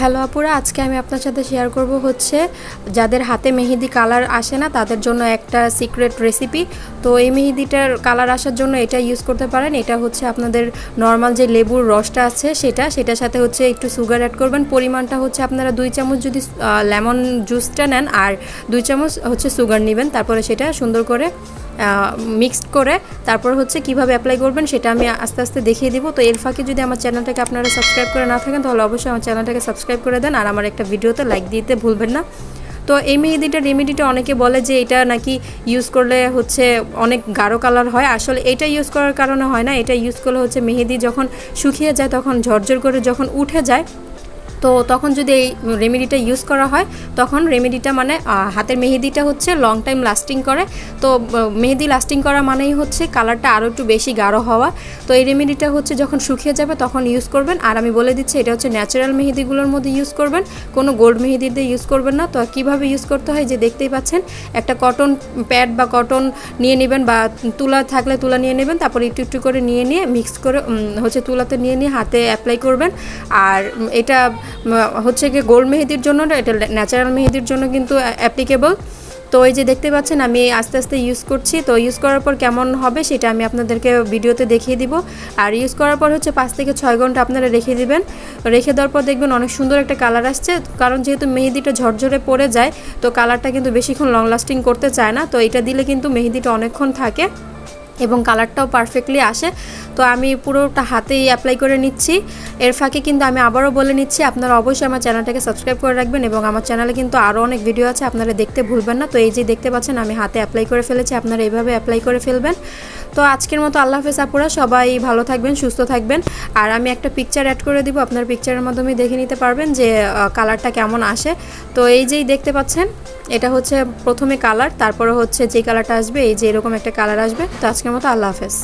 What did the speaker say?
Hello আপুরা, আজকে আমি আপনার সাথে শেয়ার করব হচ্ছে যাদের হাতে মেহেদি কালার আসে না তাদের জন্য একটা সিক্রেট রেসিপি। তো এই মেহেদিটার কালার আসার জন্য এটা ইউজ করতে পারেন। এটা হচ্ছে আপনাদের নর্মাল যে লেবুর রসটা আছে সেটার সাথে হচ্ছে একটু সুগার অ্যাড করবেন। পরিমাণটা হচ্ছে আপনারা 2 চামচ যদি লেমন জুসটা নেন আর 2 চামচ হচ্ছে সুগার নেবেন। তারপরে সেটা সুন্দর করে মিক্সড করে তারপর হচ্ছে কিভাবে অ্যাপ্লাই করবেন সেটা আমি আস্তে আস্তে দেখিয়ে দিব। তো এর ফাঁকে যদি আমার চ্যানেলটাকে আপনারা সাবস্ক্রাইব করে না থাকেন তাহলে অবশ্যই আমার চ্যানেলটাকে সাবস্ক্রাইব করে দেন আর আমার একটা ভিডিওতে লাইক দিতে ভুলবেন না। তো এই রেমেডিটা অনেকে বলে যে এটা নাকি ইউজ করলে হচ্ছে অনেক গাঢ় কালার হয়। আসলে এটা ইউজ করার কারণে হয় না, এটা ইউজ করলে হচ্ছে মেহেদি যখন শুকিয়ে যায় তখন ঝরঝর করে যখন উঠে যায় তো তখন যদি এই রেমেডিটা ইউজ করা হয় তখন রেমেডিটা মানে হাতের মেহেদিটা হচ্ছে লং টাইম লাস্টিং করে। তো মেহেদি লাস্টিং করা মানেই হচ্ছে কালারটা আরও একটু বেশি গাঢ় হওয়া। তো এই রেমেডিটা হচ্ছে যখন শুকিয়ে যাবে তখন ইউজ করবেন। আর আমি বলে দিচ্ছি এটা হচ্ছে ন্যাচারাল মেহেদিগুলোর মধ্যে ইউজ করবেন, কোনো গোল্ড মেহেদি দিয়ে ইউজ করবেন না। তো কীভাবে ইউজ করতে হয় যে দেখতেই পাচ্ছেন, একটা কটন প্যাড বা কটন নিয়ে নেবেন বা তুলা থাকলে তুলা নিয়ে নেবেন। তারপর একটু একটু করে নিয়ে মিক্স করে হচ্ছে তুলাতে নিয়ে হাতে অ্যাপ্লাই করবেন। আর এটা হচ্ছে কি গোল্ড মেহেদির জন্য না, এটা ন্যাচারাল মেহেদির জন্য কিন্তু অ্যাপ্লিকেবল। তো এই যে দেখতে পাচ্ছেন আমি আস্তে আস্তে ইউজ করছি। তো ইউজ করার পর কেমন হবে সেটা আমি আপনাদেরকে ভিডিওতে দেখিয়ে দিব। আর ইউজ করার পর হচ্ছে 5 থেকে 6 ঘন্টা আপনারা রেখে দিবেন। রেখে দেওয়ার পর দেখবেন অনেক সুন্দর একটা কালার আসছে। কারণ যেহেতু মেহেদিটা ঝরঝরে পড়ে যায় তো কালারটা কিন্তু বেশিক্ষণ লং লাস্টিং করতে চায় না। তো এটা দিলে কিন্তু মেহেদিটা অনেকক্ষণ থাকে এবং কালারটাও পারফেক্টলি আসে। তো আমি পুরোটা হাতেই অ্যাপ্লাই করে নিচ্ছি। এর ফাঁকে কিন্তু আমি আবারও বলে নিচ্ছি আপনারা অবশ্যই আমার চ্যানেলটাকে সাবস্ক্রাইব করে রাখবেন এবং আমার চ্যানেলে কিন্তু আরও অনেক ভিডিও আছে, আপনারা দেখতে ভুলবেন না। তো এই যে দেখতে পাচ্ছেন আমি হাতে অ্যাপ্লাই করে ফেলেছি, আপনারা এইভাবে অ্যাপ্লাই করে ফেলবেন। তো আজকের মতো আল্লাহ হাফেজ আপুরা, সবাই ভালো থাকবেন, সুস্থ থাকবেন। আর আমি একটা পিকচার অ্যাড করে দিব, আপনার পিকচারের মাধ্যমে দেখে নিতে পারবেন যে কালারটা কেমন আসে। তো এই যেই দেখতে পাচ্ছেন এটা হচ্ছে প্রথমে কালার, তারপরে হচ্ছে যে কালারটা আসবে এই যে এরকম একটা কালার আসবে। তো আজকের মতো আল্লাহ হাফেজ।